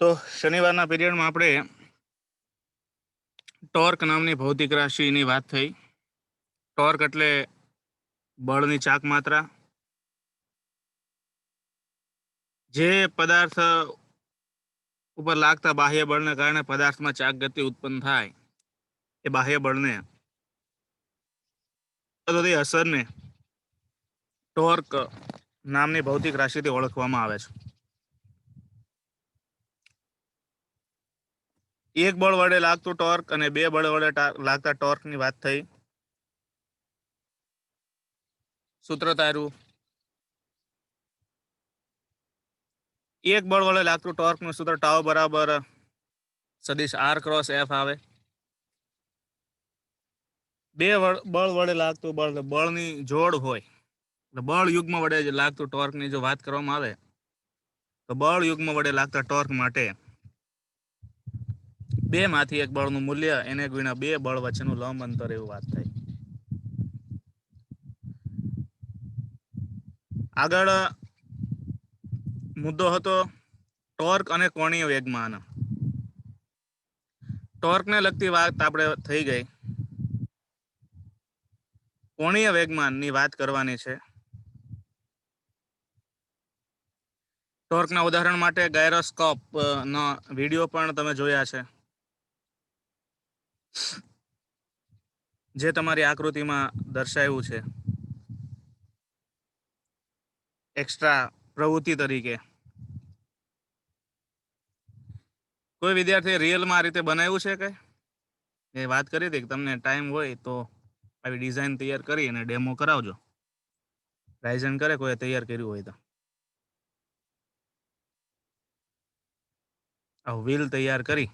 તો શનિવારના પીરિયડમાં આપણે ટોર્ક નામની ભૌતિક રાશિની વાત થઈ. ટોર્ક એટલે બળની ચાક માત્રા. જે પદાર્થ ઉપર લાગતા બાહ્ય બળને કારણે પદાર્થમાં ચાક ગતિ ઉત્પન્ન થાય એ બાહ્ય બળને અસરને ટોર્ક નામની ભૌતિક રાશિથી ઓળખવામાં આવે છે. એક બળ વડે લાગતું ટોર્ક અને બે બળ વડે લાગતા ટોર્કની વાત થઈ. સૂત્ર તાર્યું. એક બળ વડે લાગતું ટોર્કનું સૂત્ર ટાઉ બરાબર સદિશ આર ક્રોસ એફ આવે. બે બળ વડે લાગતું બળની જોડ હોય, બળ યુગ્મ વડે લાગતું ટોર્કની જો વાત કરવામાં આવે તો બળ યુગ્મ વડે લાગતા ટોર્ક માટે બે માંથી એક બળનું મૂલ્ય એને ગુણ્યા બે બળ વચ્ચેનું લંબ અંતર એવું વાત થાય. આગળ મુદ્દો હતો ટોર્ક અને કોણીય વેગમાન. ટોર્કને લગતી વાત આપણે થઈ ગઈ. કોણીય વેગમાનની વાત કરવાની છે. ટોર્કના ઉદાહરણ માટે ગાયરોસ્કોપ નો વિડીયો પણ તમે જોયા છે, જે તમારી આકૃતિમાં દર્શાવ્યું છે એક્સ્ટ્રા પ્રવૃત્તિ તરીકે. કોઈ વિદ્યાર્થી રિયલમાં આ રીતે બનાવ્યું છે કે એ વાત કરી હતી કે તમને ટાઈમ હોય તો આવી ડિઝાઇન તૈયાર કરી અને ડેમો કરાવજો. રાઇઝન કરે કોઈ તૈયાર કર્યું હોય તો. વ્હીલ તૈયાર કરી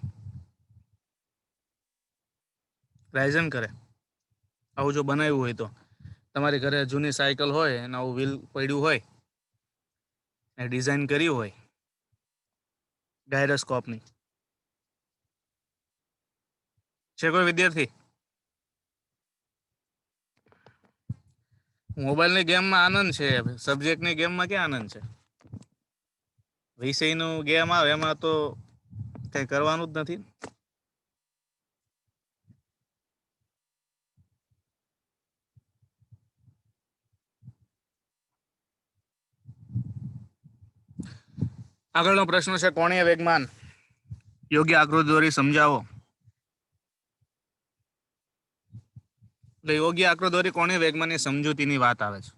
રાઇઝન કરે આવું જો બનાવ્યું હોય તો, તમારી ઘરે જૂની સાયકલ હોય અને આવું વ્હીલ પડ્યું હોય એ ડિઝાઇન કર્યું હોય ગાયરોસ્કોપની, છે કોઈ વિદ્યાર્થી? મોબાઈલની ગેમમાં આનંદ છે, સબ્જેક્ટની ગેમમાં ક્યાં આનંદ છે? વિષયનું ગેમ આવે એમાં તો કઈ કરવાનું જ નથી. આગળનો પ્રશ્ન છે કોણીય વેગમાન. યોગ્ય આકૃતિ દોરી સમજાવો. એટલે યોગ્ય આકૃતિ દોરી કોણીય વેગમાનની સમજૂતીની વાત આવે છે.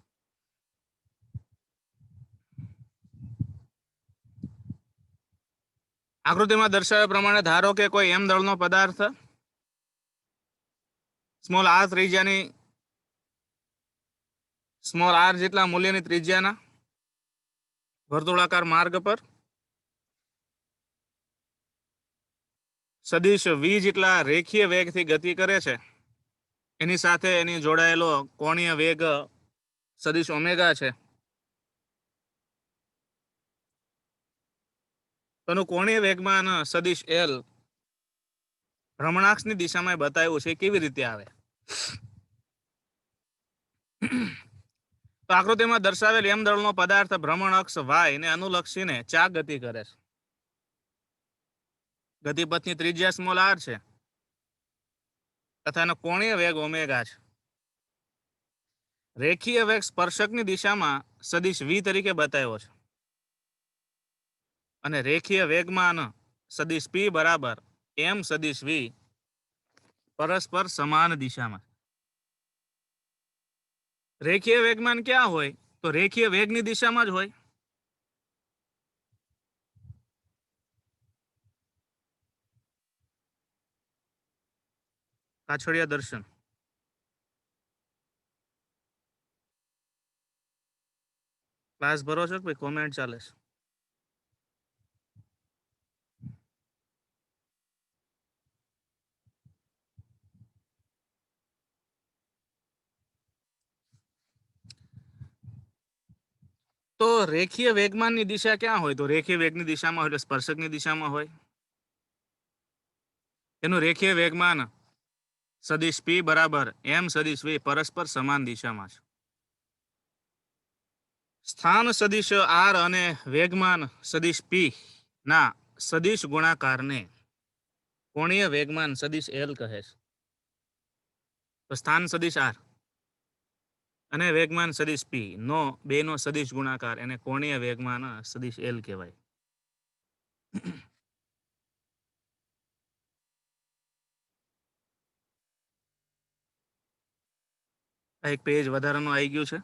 આકૃતિમાં દર્શાવ્યા પ્રમાણે ધારો કે કોઈ એમ દળનો પદાર્થ સ્મોલ આર ત્રિજ્યાની સ્મોલ આર જેટલા મૂલ્યની ત્રિજ્યાના વર્તુળાકાર માર્ગ પર સદિશ વી જેટલા રેખીય વેગથી ગતિ કરે છે. એની સાથે એની જોડાયેલો કોણીય વેગ સદિશ ઓમેગા છે. તેનું કોણીય વેગમાન સદિશ એલ ભ્રમણાક્ષની દિશામાં બતાવ્યું છે. કેવી રીતે આવે? તો આકૃતિમાં દર્શાવેલ એમ દળનો પદાર્થ ભ્રમણ અક્ષ વાય ને અનુલક્ષીને ચાક ગતિ કરે છે. ગતિપથની ત્રિજ્યા સ્મોલ આર છે તથા એનો કોણીય વેગ ઓમેગા છે. રેખીય વેગ સ્પર્શકની દિશામાં સદિશ વી તરીકે બતાવ્યો છે અને રેખીય વેગમાન સદિશ પી બરાબર એમ સદિશ વી પરસ્પર સમાન દિશામાં. રેખીય વેગમાન ક્યાં હોય? તો રેખીય વેગની દિશામાં જ હોય. કાછડિયા દર્શન. ક્લાસ ભરો છો કે કોમેન્ટ ચાલે છે? તો રેખીય વેગમાનની દિશા ક્યાં હોય? તો રેખીય વેગની દિશામાં હોય એટલે સ્પર્શકની દિશામાં હોય. એનું રેખીય વેગમાન સદિશ પી બરાબર એમ સદિશ વી પરસ્પર સમાન દિશામાં છે. સ્થાન સદિશ આર અને વેગમાન સદિશ પી ના સદિશ ગુણાકારને કોણીય વેગમાન સદિશ એલ કહે છે. તો સ્થાન સદિશ આર અને વેગમાન સદિશ પી નો બેનો સદિશ ગુણાકાર એને કોણીય વેગમાન સદિશ એલ કહેવાય. આ એક પેજ વધારાનું આવી ગયું છે.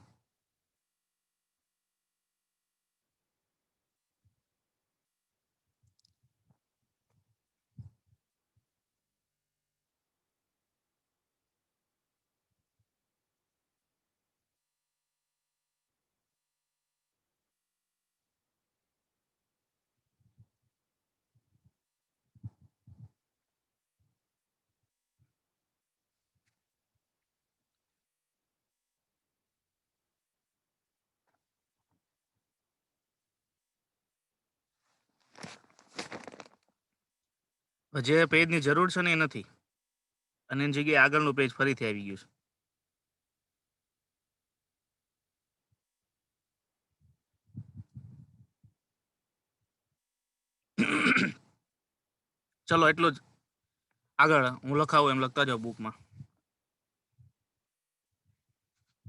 જે પેજની જરૂર છે ને એ નથી અને એની જગ્યાએ આગળનું પેજ ફરીથી આવી ગયું છે. ચલો એટલું જ. આગળ હું લખાવું એમ લખતા જાઓ બુકમાં.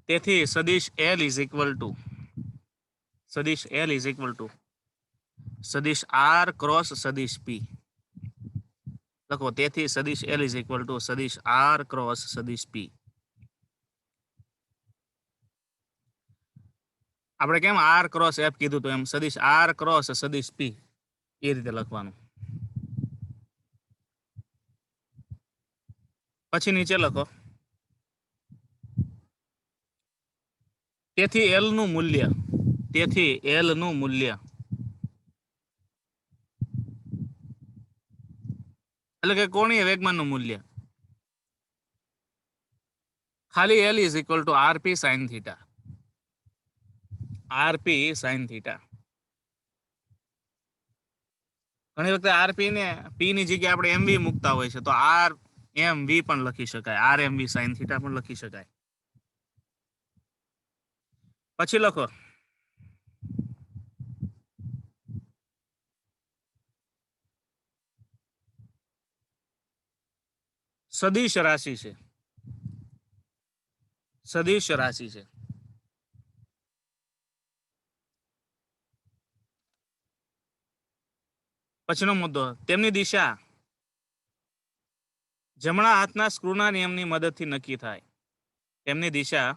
તેથી સદિશ એલ ઇઝ ઇક્વલ ટુ સદિશ આર ક્રોસ સદિશ પી લખો. તેથી સદિશ એલ ઇઝ ઇક્વલ ટુ સદિશ આર ક્રોસ સદિશ પી. આપણે કેમ આર ક્રોસ એફ કીધું તો એમ સદિશ આર ક્રોસ સદિશ પી એ રીતે લખવાનું. પછી નીચે લખો તેથી એલ નું મૂલ્ય એટલે કે કોણીય વેગમાનનું મૂલ્ય ખાલી L is equal to RP sine theta. ઘણી વખતે આરપી ને પી ની જગ્યાએ આપણે એમવી મૂકતા હોય છે, તો આર એમ વી પણ લખી શકાય, આર એમ વી સાઇન થીટા પણ લખી શકાય. પછી લખો સદિશ રાશિ છે. પછીનો મુદ્દો, તેમની દિશા જમણા હાથના સ્ક્રૂના નિયમની મદદથી નક્કી થાય. તેમની દિશા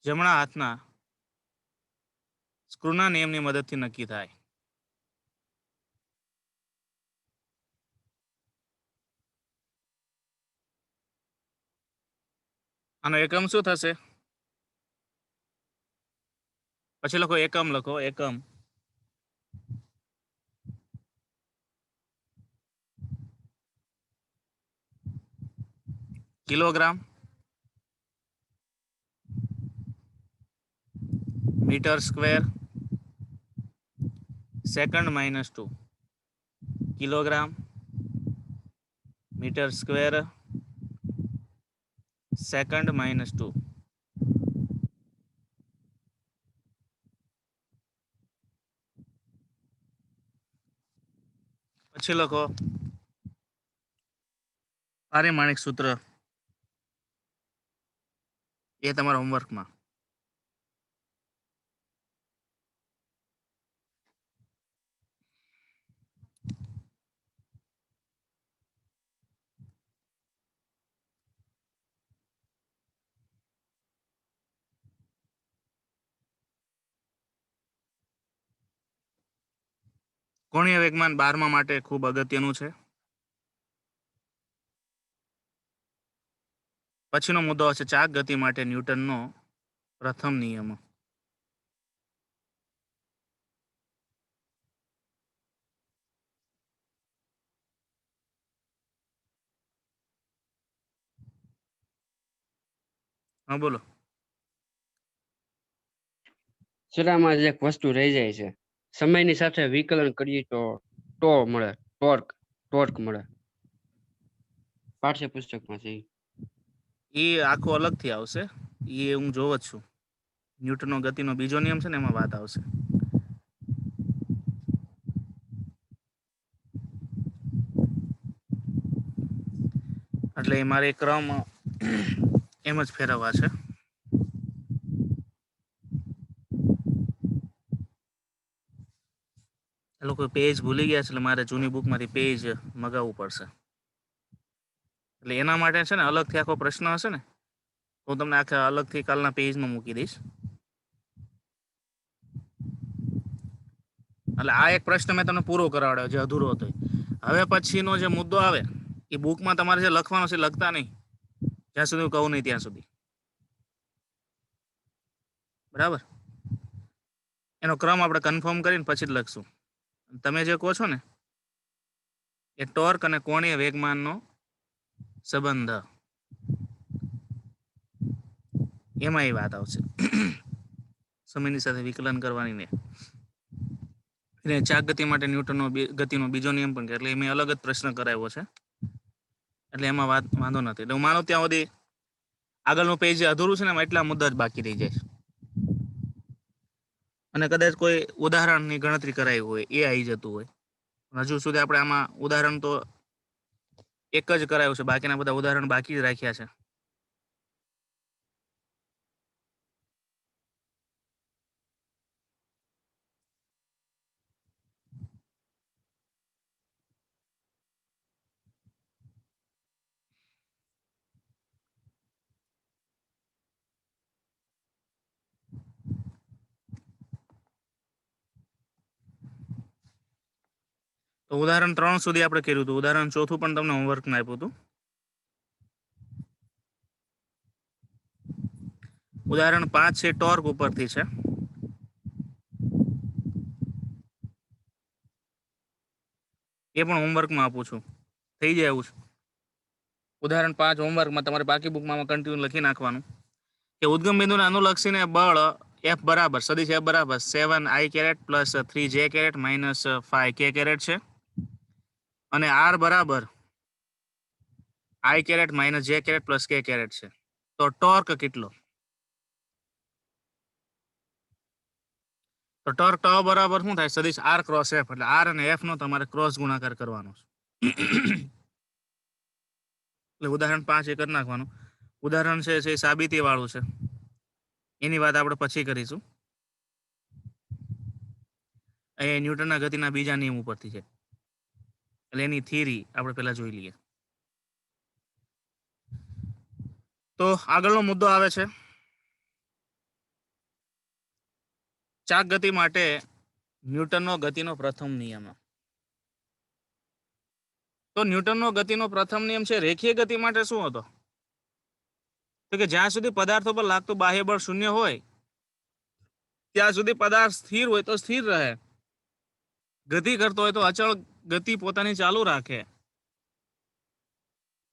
જમણા હાથના સ્ક્રૂના નિયમની મદદથી નક્કી થાય. આનો એકમ શું થશે? પછી લખો એકમ kilogram, metre square, second -2. Kilogram, metre square, second -2. પછી લખો પારિમાણિક સૂત્ર, એ તમારા હોમવર્કમાં. કોણીય વેગમાન 12મા માટે ખૂબ અગત્યનું છે. પછીનો મુદ્દો હશે ચાક ગતિ માટે ન્યૂટનનો પ્રથમ નિયમ. હા બોલો. સર આમાં એક વસ્તુ રહી જાય છે, સમયની સાથે વિકલન કરીએ તો મળે, ટોર્ક મળે. પાઠ્યપુસ્તકમાં છે. એ આખો અલગથી આવશે, એ હું જોવ જ છું. ન્યૂટનનો ગતિનો બીજો નિયમ છે ને એમાં વાત આવશે. એટલે મારે ક્રમ એમ જ ફેરવવા છે. એ લોકો પેજ ભૂલી ગયા છે એટલે મારે જૂની બુકમાંથી પેજ મગાવવું પડશે. એટલે એના માટે છે ને અલગથી આખો પ્રશ્ન હશે ને તો હું તમને આખા અલગથી કાલના પેજમાં મૂકી દઈશ. એટલે આ એક પ્રશ્ન મેં તમને પૂરો કરાવડાવ્યો જે અધૂરો હતો. હવે પછીનો જે મુદ્દો આવે એ બુકમાં તમારે જે લખવાનો છે લખતા નહીં જ્યાં સુધી હું કહું નહીં ત્યાં સુધી. બરાબર? એનો ક્રમ આપણે કન્ફર્મ કરીને પછી જ લખશું. તમે જે કહો છો ને એ ટોર્ક અને કોણીય વેગમાનનો સંબંધ, એમાં એ વાત આવશે. સમયની સાથે વિકલન કરવાની ને એને ચાક ગતિ માટે ન્યૂટનનો ગતિનો બીજો નિયમ પણ કહે. એટલે મેં અલગ જ પ્રશ્ન કરાવ્યો છે. એટલે એમાં વાત વાંધો નથી. એટલે હું માનું ત્યાં સુધી આગળનું પેજ જે અધૂરું છે ને એમાં એટલા મુદ્દા જ બાકી રહી જાય. અને કદાચ કોઈ ઉદાહરણની ગણતરી કરાવી હોય એ આવી જતું હોય. હજુ સુધી આપણે આમાં ઉદાહરણ તો એક જ કરાયું છે, બાકીના બધા ઉદાહરણ બાકી જ રાખ્યા છે. તો ઉદાહરણ 3 સુધી આપણે કર્યું હતું. ઉદાહરણ 4 પણ તમને હોમવર્કમાં આપ્યું હતું. ઉદાહરણ 5 છે ટોર્ક ઉપરથી છે. એ પણ હોમવર્કમાં આપું છું. થઈ જાય એવું છે. ઉદાહરણ 5 હોમવર્કમાં તમારે બાકી બુકમાં કન્ટિન્યુ લખી નાખવાનું કે ઉદ્ગમ બિંદુને અનુલક્ષીને બળ F બરાબર સદિશ F બરાબર 7I caret plus 3J caret minus 5K caret છે. અને R બરાબર I caret minus J caret plus K caret છે. તો ટોર્ક કેટલો? તો ટોર્ક ટ બરાબર શું થાય? સદિશ R ક્રોસ F. એટલે R અને F નો તમારે ક્રોસ ગુણાકાર કરવાનો છે. એટલે ઉદાહરણ 5 એ કરી નાખવાનું. ઉદાહરણ છે એ સાબિતી વાળું છે. એની વાત આપણે પછી કરીશું. એ ન્યૂટનના ગતિના બીજા નિયમ ઉપરથી છે. એટલે એની થિયરી આપણે પહેલા જોઈ લઈએ. તો આગળનો મુદ્દો આવે છે ચાક ગતિ માટે ન્યૂટનનો ગતિનો પ્રથમ નિયમ. તો ન્યૂટનનો ગતિનો પ્રથમ નિયમ છે રેખીય ગતિ માટે શું હતો? તો કે જ્યાં સુધી પદાર્થો પર લાગતું બાહ્ય બળ શૂન્ય હોય ત્યાં સુધી પદાર્થ સ્થિર હોય તો સ્થિર રહે, ગતિ કરતો હોય તો અચળ ગતિ પોતાની ચાલુ રાખે.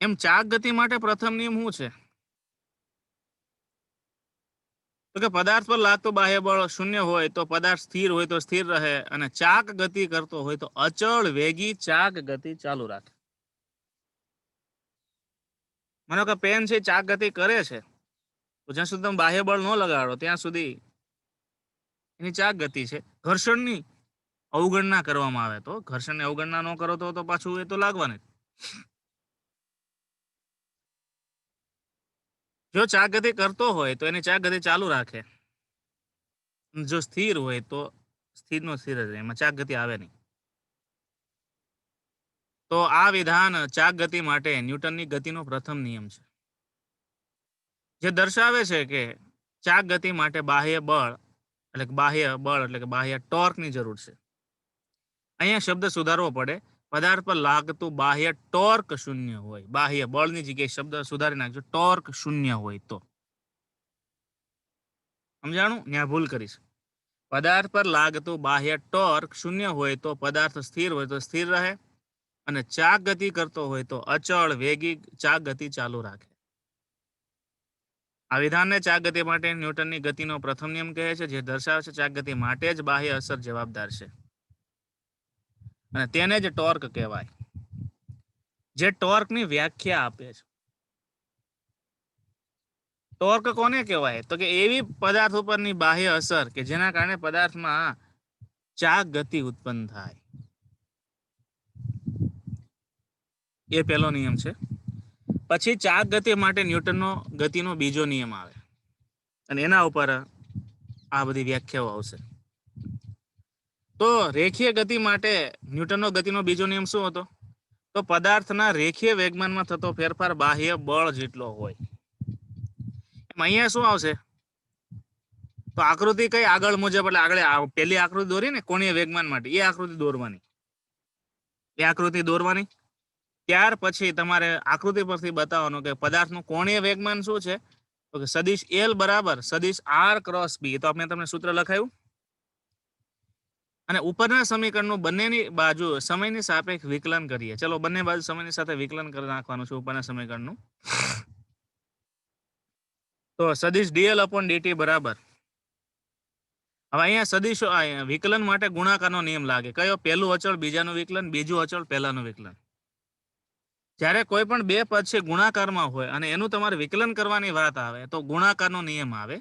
એમ ચાક ગતિ માટે પ્રથમ નિયમ શું છે? તો કે પદાર્થ પર લાગતું બાહ્ય બળ શૂન્ય હોય તો પદાર્થ સ્થિર હોય તો સ્થિર રહે અને ચાક ગતિ કરતો હોય તો અચળ વેગી ચાક ગતિ ચાલુ રાખે. માનો કે પેન છે ચાક ગતિ કરે છે તો જ્યાં સુધી તમે બાહ્ય બળ ન લગાડો ત્યાં સુધી એની ચાક ગતિ છે. ઘર્ષણની અવગણના કરવામાં આવે તો, ઘર્ષણની અવગણના ન કરો તો પાછું એ તો લાગવાની. જો ચાક ગતિ કરતો હોય તો એની ચાક ગતિ ચાલુ રાખે. જો સ્થિર હોય તો સ્થિરનો સ્થિર જ રહે, એમાં ચાક ગતિ આવે નહીં. તો આ વિધાન ચાક ગતિ માટે ન્યૂટનની ગતિનો પ્રથમ નિયમ છે, જે દર્શાવે છે કે ચાક ગતિ માટે બાહ્ય બળ એટલે કે બાહ્ય ટોર્કની જરૂર છે. અહીંયા શબ્દ સુધારવો પડે. પદાર્થ પર લાગતું બાહ્ય ટોર્ક શૂન્ય હોય, બાહ્ય બળની જગ્યાએ શબ્દ સુધારી નાખજો, ટોર્ક શૂન્ય હોય તો. સમજાણું? ત્યાં ભૂલ કરીશ. પદાર્થ પર લાગતું બાહ્ય ટોર્ક શૂન્ય હોય તો પદાર્થ સ્થિર હોય તો સ્થિર રહે અને ચાક ગતિ કરતો હોય તો અચળ વેગી ચાક ગતિ ચાલુ રાખે. આ વિધાનને ચાક ગતિ માટે ન્યૂટનની ગતિનો પ્રથમ નિયમ કહે છે, જે દર્શાવે છે ચાક ગતિ માટે જ બાહ્ય અસર જવાબદાર છે અને તેને જ ટોર્ક કહેવાય. જે ટોર્કની વ્યાખ્યા આપે છે. ટોર્ક કોને કહેવાય? તો કે એવી પદાર્થ ઉપરની બાહ્ય અસર કે જેના કારણે પદાર્થમાં ચાક ગતિ ઉત્પન્ન થાય. એ પહેલો નિયમ છે. પછી ચાક ગતિ માટે ન્યૂટનનો ગતિનો બીજો નિયમ આવે અને એના ઉપર આ બધી વ્યાખ્યાઓ આવશે. તો રેખીય ગતિ માટે ન્યૂટનનો ગતિનો બીજો નિયમ શું હતો? તો પદાર્થના રેખીય વેગમાનમાં થતો ફેરફાર બાહ્ય બળ જેટલો હોય. અહીંયા શું આવશે? તો આકૃતિ કઈ આગળ મુજબ, એટલે આગળ પેલી આકૃતિ દોરી ને કોણીય વેગમાન માટે, એ આકૃતિ દોરવાની. એ આકૃતિ દોરવાની. ત્યાર પછી તમારે આકૃતિ પરથી બતાવવાનું કે પદાર્થનું કોણીય વેગમાન શું છે? તો સદિશ L બરાબર સદિશ R ક્રોસ B. તો આપણે તમને સૂત્ર લખાયું. અને ઉપરના સમીકરણનું બંનેની બાજુ સમયની સાપેક્ષ વિકલન કરીએ. ચલો બંને બાજુ સમયની સાથે વિકલન કરી નાખવાનું છે ઉપરના સમીકરણનું. તો સદિશ dl upon dt બરાબર. હવે અહીંયા સદિશો વિકલન માટે ગુણાકારનો નિયમ લાગે. કયો? પહેલું અચળ બીજાનું વિકલન, બીજું અચળ પહેલાનું વિકલન. જ્યારે કોઈ પણ બે પદ છે ગુણાકારમાં હોય અને એનું તમારે વિકલન કરવાની વાત આવે તો ગુણાકારનો નિયમ આવે.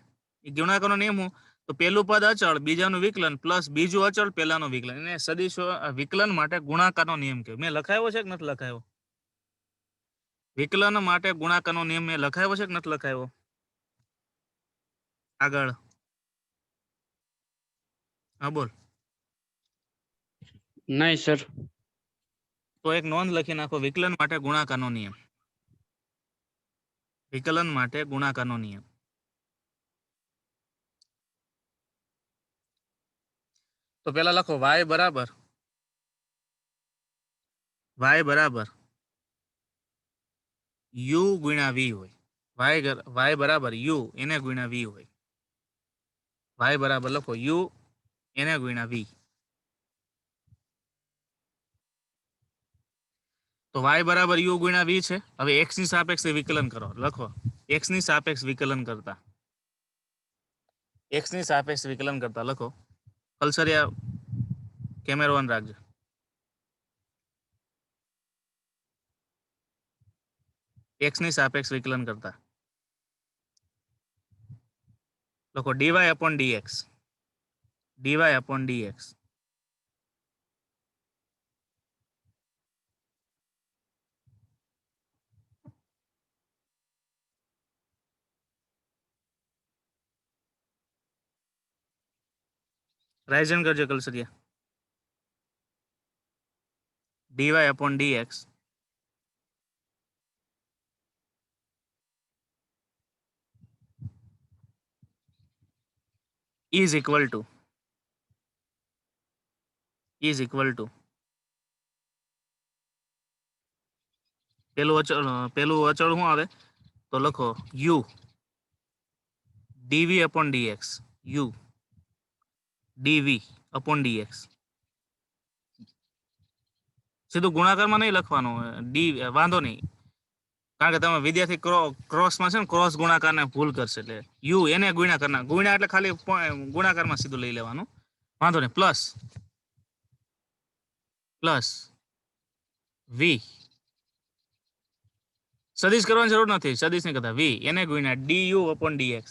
એ ગુણાકારનો નિયમ હું તો પહેલું પદ અચળ બીજાનું વિકલન પ્લસ બીજું અચળ પહેલાનું વિકલન, એને સદિશો વિકલન માટે ગુણાકારનો નિયમ કહેવાય. મેં લખાયો છે કે નથી લખાયો? વિકલન માટે ગુણાકારનો નિયમ મેં લખાયો છે કે નથી લખાયો? આગળ હા બોલ. નહીં સર. તો એક નોંધ લખી નાખો, વિકલન માટે ગુણાકારનો નિયમ. વિકલન માટે ગુણાકારનો નિયમ. તો પેલા લખો y બરાબર u ગુણ્યા v હોય. y બરાબર u એને ગુણ્યા v હોય. y બરાબર લખો u એને ગુણ્યા v. તો y બરાબર u ગુણ્યા v છે. હવે x ની સાપેક્ષે વિકલન કરો. લખો x ની સાપેક્ષ વિકલન કરતા, x ની સાપેક્ષ વિકલન કરતા લખો. કલસરિયા કેમેરો ઓન રાખજો. x ની સાપેક્ષ વિકલન કરતા લખો dy upon dx. dy upon dx. Ryzen કરજો Kalsariya. dy upon dx is equal to પેલું અચળ શું આવે? તો લખો u dv upon dx. u dv upon dx. સીધું ગુણાકારમાં નહીં લખવાનું. વાંધો નહીં, કારણ કે તમે વિદ્યાર્થી ક્રોસમાં છે ને, ક્રોસ ગુણાકારને ભૂલ કરશે. એટલે u એને ગુણ્યા કરના, ગુણ્યા એટલે ખાલી ગુણાકારમાં સીધું લઈ લેવાનું. વાંધો નહીં. Plus v. સદિશ કરવાની જરૂર નથી, સદિશ નહીં કરતા. v એને ગુણ્યા du upon dx.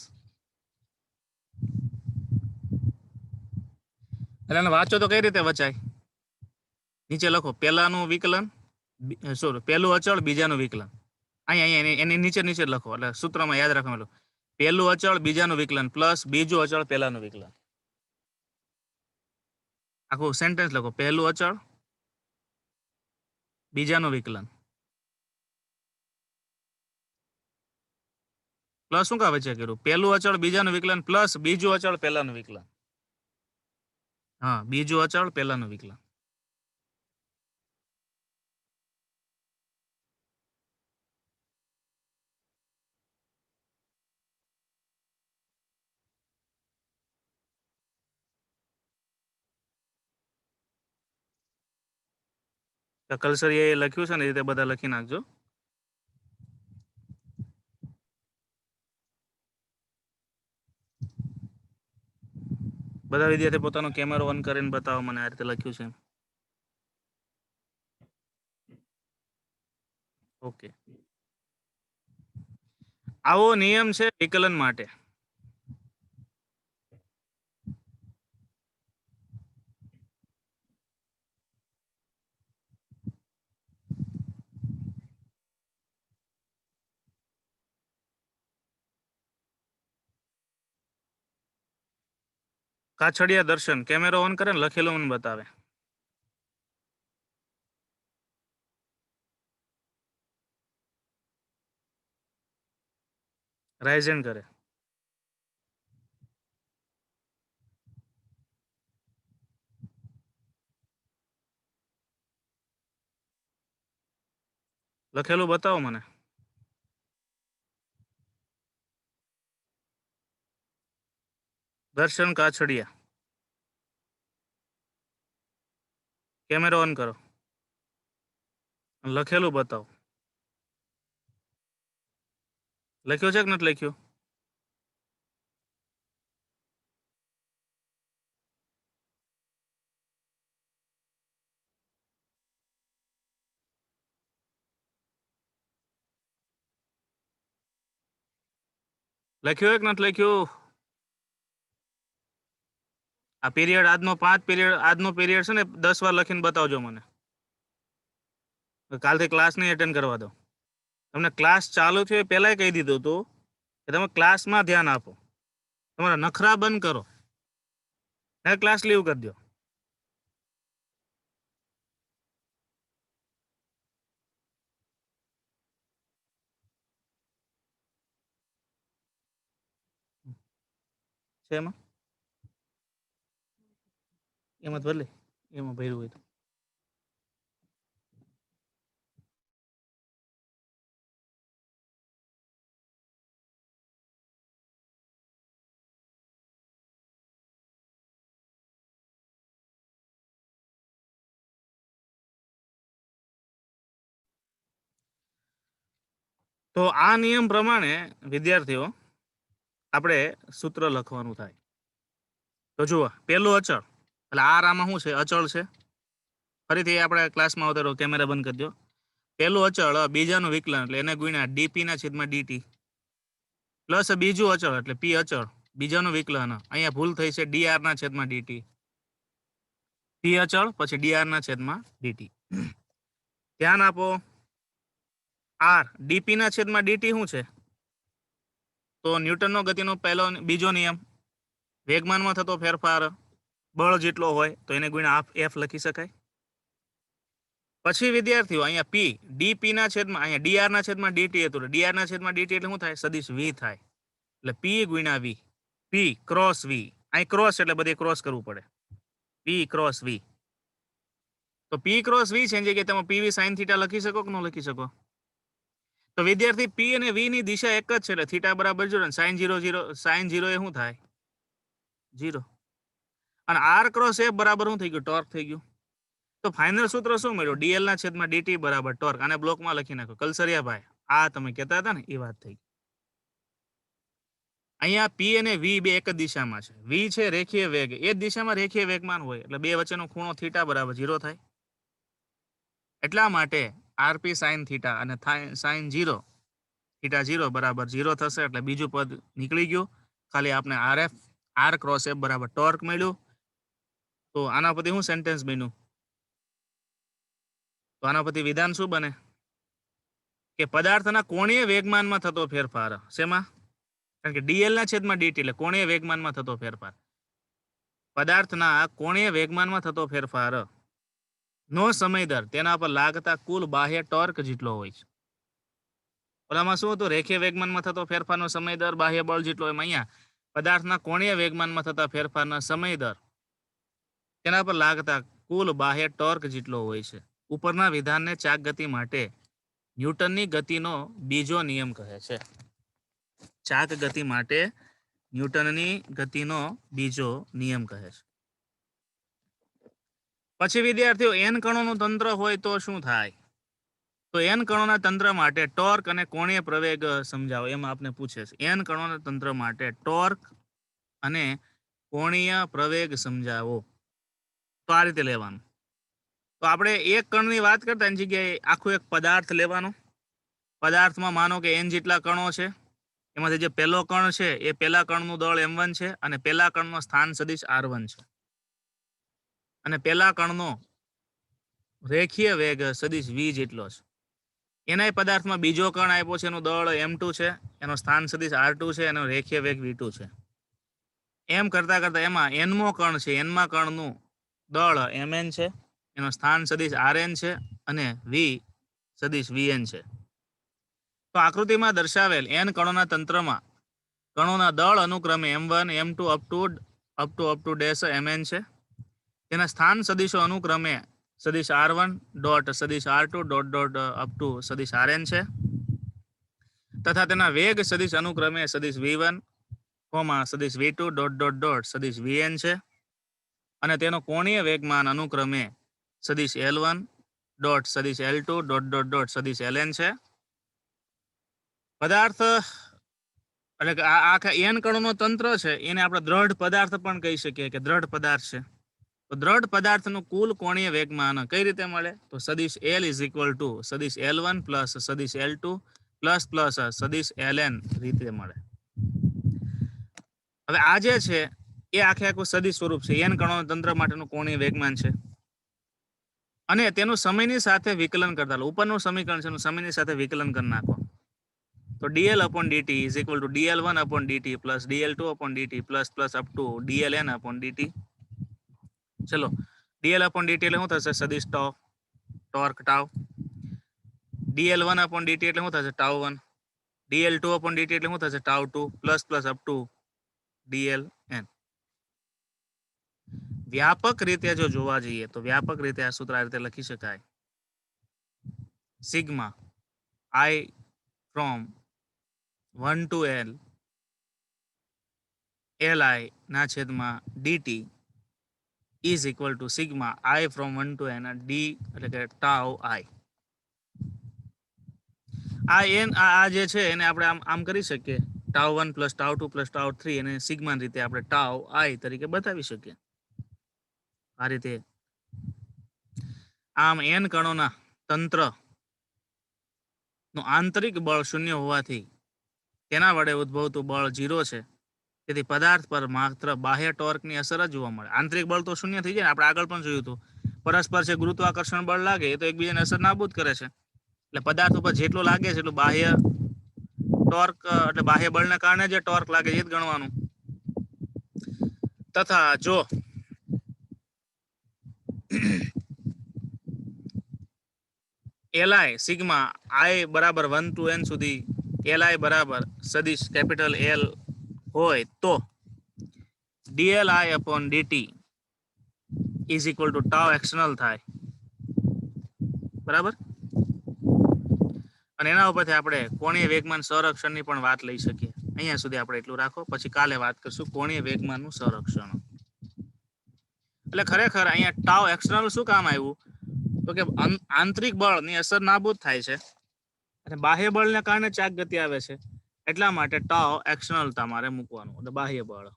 એટલે વાંચો તો કઈ રીતે વચાય? નીચે લખો પહેલાનું વિકલન, પહેલું અચળ બીજાનું વિકલન. અહીંયા એની નીચે લખો, એટલે સૂત્રમાં યાદ રાખવાનું. પહેલું અચળ બીજાનું વિકલન પ્લસ બીજું અચળ પહેલાનું વિકલન. આખું સેન્ટેન્સ લખો. પહેલું અચળ બીજાનું વિકલન પ્લસ શું કા વચ્ચે કર્યું? પહેલું અચળ બીજાનું વિકલન પ્લસ બીજું અચળ પહેલાનું વિકલન. હા, બીજું અચળ પહેલાનું વિકલન. કલસરી એ લખ્યું છે ને, એ રીતે બધા લખી નાખજો. બધા વિદ્યાર્થી પોતાનો કેમેરો ઓન કરીને બતાવો મને આ રીતે લખ્યું છે. ઓકે, આવો નિયમ છે વિકલન માટે. કાછડિયા દર્શન કેમેરો ઓન કરે ને લખેલું મને બતાવે. રાઇઝન કરે. લખેલું બતાવો મને. દર્શન કાછડિયા કેમેરો ઓન કરો. લખેલું બતાવો. લખ્યું છે કે નથી લખ્યું? લખ્યું કે નથી લખ્યું? આ પીરિયડ આજનો 5 પીરિયડ આજનો પીરિયડ છે ને 10 વાર લખીને બતાવજો મને. કાલથી ક્લાસ નહીં એટેન્ડ કરવા દો. તમને ક્લાસ ચાલુ થયો એ પહેલાંય કહી દીધું હતું કે તમે ક્લાસમાં ધ્યાન આપો. તમારા નખરા બંધ કરો ને ક્લાસ લીવ કરી દો. છે એમાં એમાં જ ભલે એમાં ભર્યું હોય તો. તો આ નિયમ પ્રમાણે વિદ્યાર્થીઓ આપણે સૂત્ર લખવાનું થાય. તો જુઓ, પહેલું અચળ એટલે આમાં શું છે? અચળ છે. ફરીથી આપણે ક્લાસમાં આવતો કેમેરા બંધ કરી દો. પહેલું અચળ બીજાનું વિકલન એટલે એને ગુણ્યા ડીપી ના છેદમાં ડીટી પ્લસ બીજું અચળ એટલે પી અચળ બીજાનું વિકલન. અહીંયા ભૂલ થઈ છે ડીઆર ના છેદમાં ડીટી. પી અચળ પછી ડીઆર ના છેદમાં ડીટી. ધ્યાન આપો. આર ડીપી ના છેદમાં ડીટી શું છે? તો ન્યૂટનનો ગતિનો બીજો નિયમ, વેગમાનમાં થતો ફેરફાર બળ જેટલો હોય તો એને ગુણ્યા એફ લખી શકાય. પછી વિદ્યાર્થીઓ અહીંયા પી ડીપી ના છેદમાં અહીંયા ડીઆર ના છેદમાં ડીટી હતું. ડીઆર ના છેદમાં ડીટી એટલે શું થાય? સદિશ વી થાય. એટલે પી ગુણ્યા વી, પી ક્રોસ વી. અહીં ક્રોસ એટલે બધે ક્રોસ કરવું પડે. પી ક્રોસ વી. તો પી ક્રોસ વી છે કે તમે પીવી સાઇન થીટા લખી શકો કે ન લખી શકો? તો વિદ્યાર્થી પી અને વી ની દિશા એક જ છે એટલે થીટા બરાબર 0 સાઇન 0 સાઇન 0 એ શું થાય? 0. અને આર ક્રોસ એફ બરાબર શું થઈ ગયું? ટોર્ક થઈ ગયું. તો ફાઇનલ સૂત્ર શું મળ્યું? ડીએલ ના છેદમાં ડીટી બરાબર ટોર્ક. આને બ્લોકમાં લખી નાખો. કલસરિયા ભાઈ આ તમે કહેતા હતા ને એ વાત થઈ. અહીંયા પી અને વી બે એક જ દિશામાં છે. વી છે રેખીય વેગ, એ જ દિશામાં રેખીય વેગમાન હોય એટલે બે વચ્ચેનો ખૂણો થીટા બરાબર 0 થાય. એટલા માટે આરપી સાઇન થીટા અને સાઇન 0 થીટા 0 બરાબર 0 થશે એટલે બીજું પદ નીકળી ગયું. ખાલી આપણે આરએફ આર ક્રોસ એફ બરાબર ટોર્ક મળ્યું. તો આના પરથી શું સેન્ટેન્સ બન્યું? તો આના પરથી વિધાન શું બને? કે પદાર્થના કોણીય વેગમાનમાં થતો ફેરફાર. શેમાં? કારણ કે ડીએલ ના છેદમાં ડીટી એટલે કોણીય વેગમાનમાં થતો ફેરફાર. પદાર્થના કોણીય વેગમાનમાં થતો ફેરફાર નો સમય દર તેના પર લાગતા કુલ બાહ્ય ટોર્ક જેટલો હોય છે. ઓલામાં શું હતું? રેખીય વેગમાનમાં થતો ફેરફારનો સમય દર બાહ્ય બળ જેટલો હોય. અહીંયા પદાર્થના કોણીય વેગમાનમાં થતા ફેરફારના સમય દર તેના પર લાગતા કુલ બાહ્ય ટોર્ક જેટલો હોય છે. ઉપરના વિધાનને ચાક ગતિ માટે ન્યૂટનની ગતિનો બીજો નિયમ કહે છે. ચાક ગતિ માટે ન્યૂટનની ગતિનો બીજો નિયમ કહે છે. પછી વિદ્યાર્થીઓ એન કણોનું તંત્ર હોય તો શું થાય? તો એન કણોના તંત્ર માટે ટોર્ક અને કોણીય પ્રવેગ સમજાવો. એમાં આપને પૂછે છે એન કણોના તંત્ર માટે ટોર્ક અને કોણીય પ્રવેગ સમજાવો. તો આ રીતે લેવાનું. તો આપણે એક કણની વાત કરતા એની જગ્યાએ આખું એક પદાર્થ લેવાનો. પદાર્થમાં માનો કે એન જેટલા કણો છે. એમાંથી જે પહેલો કણ છે એ પહેલા કણનું દળ m1 છે અને પહેલા કણનો સ્થાન સદિશ r1 છે. અને પહેલા કણનો રેખીય વેગ સદિશ v જેટલો છે. એના પદાર્થમાં બીજો કણ આપ્યો છે, એનું દળ m2 છે, એનો સ્થાન સદિશ r2 છે, એનો રેખીય વેગ v2 છે. એમ કરતા કરતા એમાં એનમો કણ છે, એનમાં કણનું દળ mn છે, એનો સ્થાન સદિશ rn છે અને v સદિશ vn છે. તો આકૃતિમાં દર્શાવેલ n કણોના તંત્રમાં કણોના દળ અનુક્રમે m1 m2 up to dash mn છે. તેના સ્થાન સદિશો અનુક્રમે સદિશ r1 ડોટ સદિશ r2 dot dot up to સદિશ rn છે તથા તેના વેગ સદિશ અનુક્રમે સદિશ v1 સદિશ v2 ડોટ ડોટ ડોટ સદિશ vn છે અને તેનો કોણીય વેગમાન અનુક્રમે સદિશ l1 ડોટ સદિશ l2 ડોટ ડોટ ડોટ સદિશ ln છે. પદાર્થ એટલે કે આ આખા n કણોનો તંત્ર છે એને આપણે દ્રઢ પદાર્થ પણ કહી શકીએ કે દ્રઢ પદાર્થ છે. તો દ્રઢ પદાર્થનું કુલ કોણીય વેગમાન કઈ રીતે મળે? તો સદિશ l ઇઝ ઇક્વલ ટુ સદિશ l1 પ્લસ સદિશ l2 પ્લસ પ્લસ સદિશ ln રીતે મળે. હવે આ જે છે એ આખું સદિશ સ્વરૂપ છે, n કણોના તંત્ર માટેનું કોણીય વેગમાન છે અને તેનું સમયની સાથે વિકલન કરતા ઉપરનું સમીકરણ છે એનું સમયની સાથે વિકલન કરી નાખો. તો dl upon dt is equal to dl1 upon dt plus dl2 upon dt plus plus up to dln upon dt. ચલો dl upon dt એટલે શું થશે? સદિશ torque tau. dl1 upon dt એટલે શું થશે? ટાઉ 1. dl2 upon dt એટલે શું થશે? Tau 2 plus plus up to dln. વ્યાપક રીતે જો જોવા જઈએ તો વ્યાપક રીતે આ સૂત્ર આ રીતે લખી શકાય. Sigma I from 1 to L Li ના છેદમાં dt is equal to sigma I from 1 to n d એટલે કે ટાઉ I. આ જે છે એને આપણે આમ કરી શકીએ, tau 1 plus tau 2 plus tau 3 અને સિગ્મા રીતે આપણે ટાઉ I તરીકે બતાવી શકીએ. આ રીતે આમ n કણોના તંત્ર નું આંતરિક બળ શૂન્ય હોવાથી તેના વડે ઉદ્ભવતું બળ 0 છે. તેથી પદાર્થ પર માત્ર બાહ્ય ટોર્કની અસર જ જોવા મળે. આંતરિક બળ તો શૂન્ય થઈ જાય ને, આપણે આગળ પણ જોયું હતું. પરસ્પર છે ગુરુત્વાકર્ષણ બળ લાગે એ તો એકબીજાને અસર નાબૂદ કરે છે. એટલે પદાર્થ ઉપર જેટલું લાગે છે એટલું બાહ્ય ટોર્ક એટલે બાહ્ય બળને કારણે જે ટોર્ક લાગે છે એ જ ગણવાનું. તથા જો Li સિગ્મા I બરાબર 1 to n સુધી Li બરાબર સદિશ કેપિટલ L હોય તો dli upon dt is equal to tau external થાય. બરાબર. અને એના ઉપરથી આપણે કોણીય વેગમાન સંરક્ષણની પણ વાત લઈ શકીએ. અહીંયા સુધી આપણે એટલું રાખો, પછી કાલે વાત કરશું કોણીય વેગમાનનું સંરક્ષણ. એટલે ખરેખર અહીંયા ટાઉ એક્સટર્નલ શું કામ આવ્યું? તો કે આંતરિક બળની અસર નાબૂદ થાય છે અને બાહ્ય બળને કારણે ચાક ગતિ આવે છે. એટલા માટે ટાઉ એક્સટર્નલ તમારે મૂકવાનું, એટલે બાહ્ય બળ.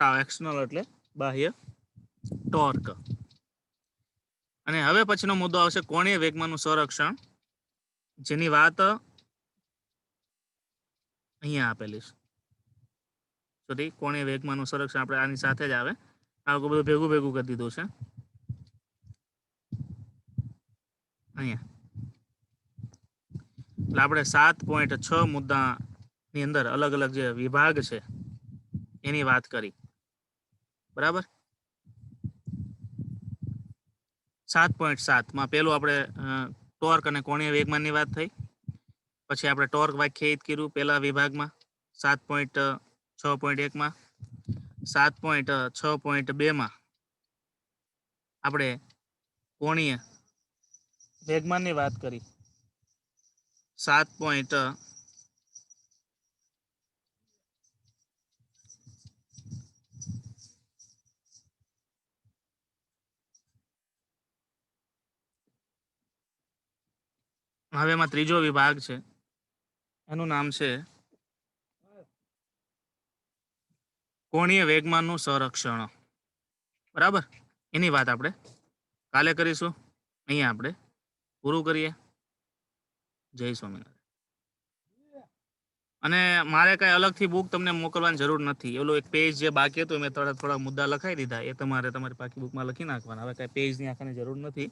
ટાઉ એક્સટર્નલ એટલે બાહ્ય ટોર્ક. અને હવે પછીનો મુદ્દો આવશે કોણીય વેગમાનનું સંરક્ષણ, જેની વાત અહીંયા આપેલી છે. કોણીય વેગમાનનું સંરક્ષણ આપણે આની સાથે જ આવે. આ બધું ભેગું કરી દીધું છે અહીંયા. એટલે આપણે 7.6 મુદ્દાની અંદર અલગ અલગ જે વિભાગ છે એની વાત કરી. બરાબર. 7.7 માં પેલું આપણે ટોર્ક અને કોણીય વેગમાનની વાત થઈ. પછી આપણે ટોર્ક વ્યાખ્યાયિત કર્યું પહેલા વિભાગમાં 7.6.1 માં. 7.6.2 માં આપણે કોણીય વેગમાનની વાત કરી. 7. હવે એમાં ત્રીજો વિભાગ છે, એનું નામ છે કોણીય વેગમાનનું સંરક્ષણ. બરાબર. એની વાત આપણે કાલે કરીશું. અહીંયા આપણે પૂરું કરીએ. જય સ્વામિનારાયણ. અને મારે કઈ અલગથી બુક તમને મોકલવાની જરૂર નથી. એલો એક પેજ જે બાકી હતું મેં થોડા મુદ્દા લખાઈ દીધા, એ તમારે તમારી પાકી બુકમાં લખી નાખવાના. હવે કઈ પેજની આખાની જરૂર નથી.